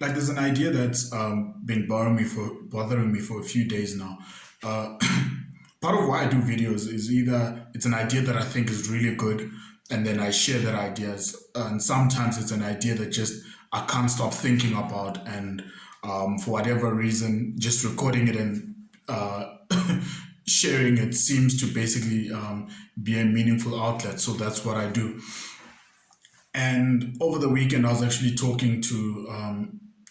like there's an idea that's been bothering me for a few days now. Uh, Part of why I do videos is either it's an idea that I think is really good, and then I share that ideas, and sometimes it's an idea that just I can't stop thinking about, and for whatever reason, just recording it and sharing it seems to basically be a meaningful outlet. So that's what I do. And over the weekend, I was actually talking to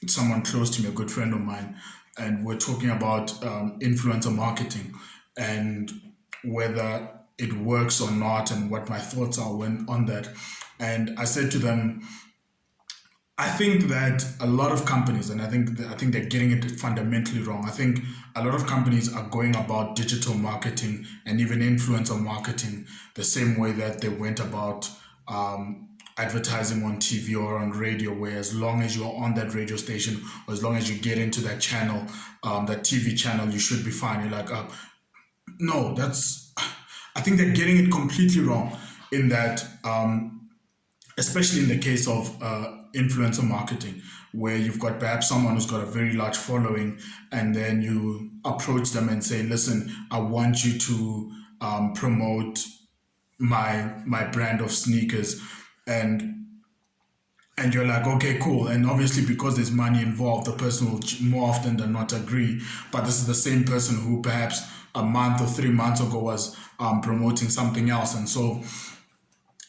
someone close to me, a good friend of mine, and we're talking about influencer marketing and whether it works or not, and what my thoughts are on that. And I said to them, I think that a lot of companies, and I think they're getting it fundamentally wrong. I think a lot of companies are going about digital marketing and even influencer marketing the same way that they went about advertising on TV or on radio, where as long as you're on that radio station or as long as you get into that channel, that TV channel, you should be fine. You're like, no, I think they're getting it completely wrong in that. Especially in the case of influencer marketing, where you've got perhaps someone who's got a very large following, and then you approach them and say, "Listen, I want you to promote my brand of sneakers," and and you're like, "Okay, cool." And obviously, because there's money involved, the person will more often than not agree. But this is the same person who perhaps a month or 3 months ago was promoting something else, and so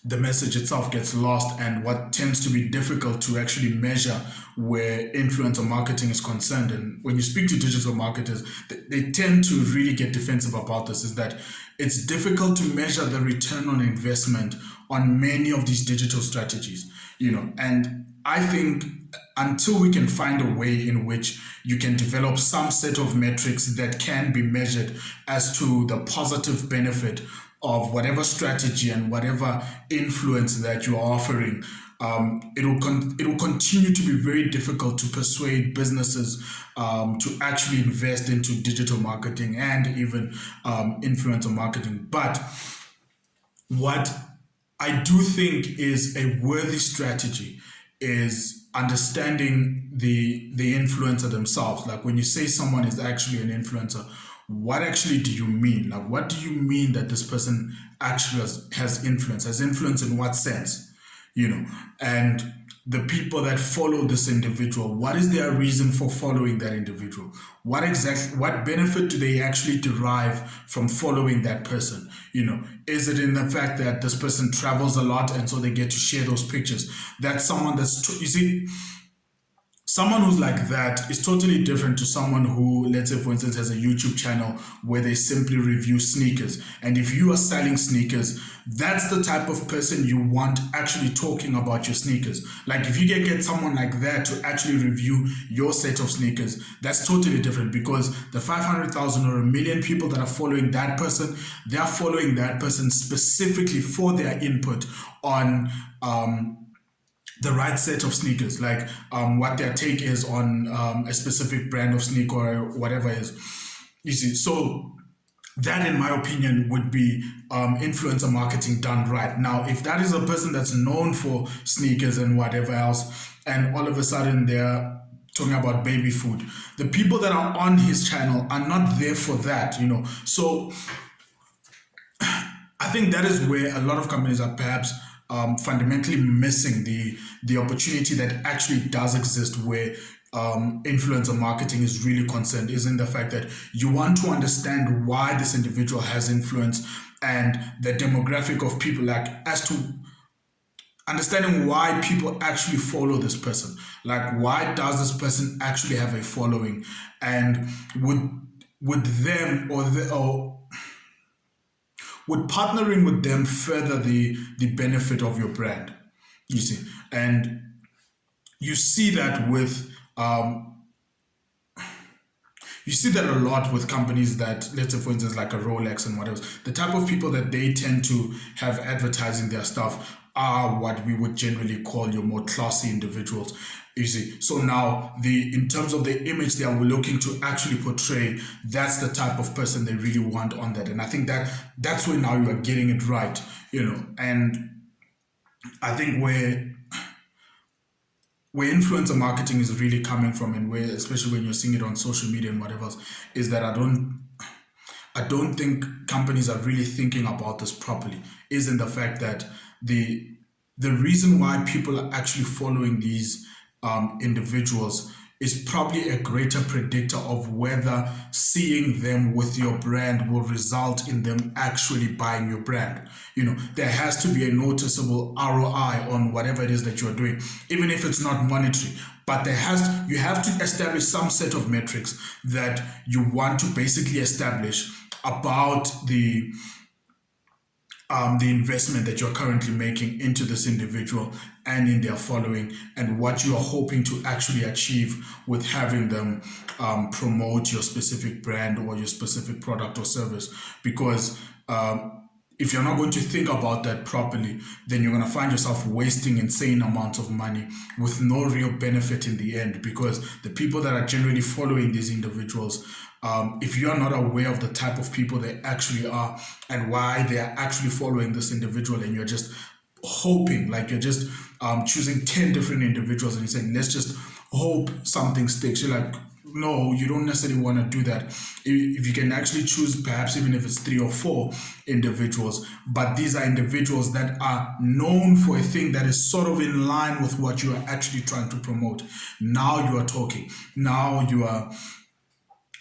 the message itself gets lost. And what tends to be difficult to actually measure where influencer marketing is concerned, and when you speak to digital marketers, they tend to really get defensive about this, is that it's difficult to measure the return on investment on many of these digital strategies, and I think until we can find a way in which you can develop some set of metrics that can be measured as to the positive benefit of whatever strategy and whatever influence that you're offering, it will continue to be very difficult to persuade businesses to actually invest into digital marketing and even influencer marketing. But what I do think is a worthy strategy is understanding the influencer themselves. Like when you say someone is actually an influencer, what actually do you mean? Like what do you mean that this person actually has influence? Has influence in what sense? And the people that follow this individual, what is their reason for following that individual? What benefit do they actually derive from following that person? Is it in the fact that this person travels a lot and so they get to share those pictures? That's someone you see, someone who's like that is totally different to someone who, let's say, for instance, has a YouTube channel where they simply review sneakers. And if you are selling sneakers, that's the type of person you want actually talking about your sneakers. Like if you can get someone like that to actually review your set of sneakers, that's totally different, because the 500,000 or a million people that are following that person, they're following that person specifically for their input on the right set of sneakers, like what their take is on a specific brand of sneaker or whatever is. You see, so that, in my opinion, would be influencer marketing done right. Now, if that is a person that's known for sneakers and whatever else, and all of a sudden they're talking about baby food, the people that are on his channel are not there for that, So I think that is where a lot of companies are perhaps fundamentally missing the opportunity that actually does exist, where influencer marketing is really concerned, is in the fact that you want to understand why this individual has influence and the demographic of people, like as to understanding why people actually follow this person. Like, why does this person actually have a following, and would them or would partnering with them further the benefit of your brand? You see, and you see that with you see that a lot with companies that, let's say, for instance, like a Rolex and whatever. The type of people that they tend to have advertising their stuff are what we would generally call your more classy individuals. You see, so now in terms of the image they are looking to actually portray, that's the type of person they really want on that. And I think that's where now you are getting it right, And I think where where influencer marketing is really coming from, and where, especially when you're seeing it on social media and whatever else, is that I don't think companies are really thinking about this properly. Is in the fact that the the reason why people are actually following these individuals is probably a greater predictor of whether seeing them with your brand will result in them actually buying your brand. There has to be a noticeable ROI on whatever it is that you're doing, even if it's not monetary. But you have to establish some set of metrics that you want to basically establish about the investment that you're currently making into this individual and in their following, and what you are hoping to actually achieve with having them promote your specific brand or your specific product or service. Because if you're not going to think about that properly, then you're going to find yourself wasting insane amounts of money with no real benefit in the end. Because the people that are generally following these individuals, if you're not aware of the type of people they actually are and why they are actually following this individual, and you're just hoping, like you're just choosing 10 different individuals and you're saying, let's just hope something sticks. You're like, no, you don't necessarily want to do that. If you can actually choose, perhaps even if it's 3 or 4 individuals, but these are individuals that are known for a thing that is sort of in line with what you are actually trying to promote. Now you are talking. Now you are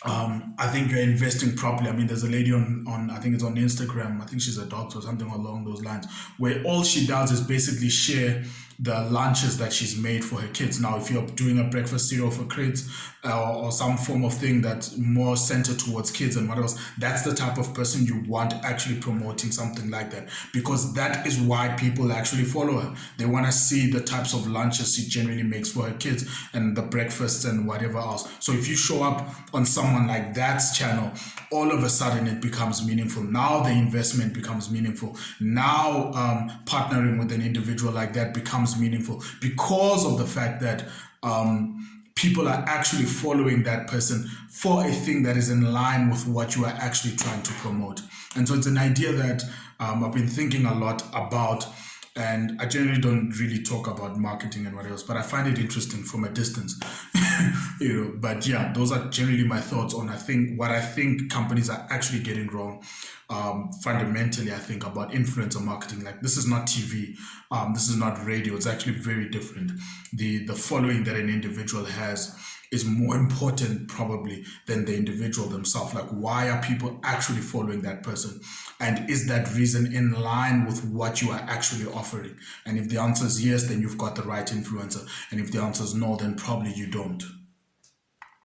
I think you're investing properly. I mean, there's a lady on I think it's on Instagram. I think she's a doctor or something along those lines, where all she does is basically share the lunches that she's made for her kids. Now, if you're doing a breakfast cereal for kids or some form of thing that's more centered towards kids and what else, that's the type of person you want actually promoting something like that, because that is why people actually follow her. They want to see the types of lunches she generally makes for her kids and the breakfasts and whatever else. So if you show up on someone like that's channel, all of a sudden it becomes meaningful. Now the investment becomes meaningful. Now partnering with an individual like that becomes meaningful, because of the fact that people are actually following that person for a thing that is in line with what you are actually trying to promote. And so it's an idea that I've been thinking a lot about, and I generally don't really talk about marketing and what else, but I find it interesting from a distance. But yeah, those are generally my thoughts on what I think companies are actually getting wrong. Fundamentally, I think about influencer marketing. Like, this is not TV, this is not radio. It's actually very different. The following that an individual has is more important probably than the individual themselves. Like, why are people actually following that person? And is that reason in line with what you are actually offering? And if the answer is yes, then you've got the right influencer. And if the answer is no, then probably you don't.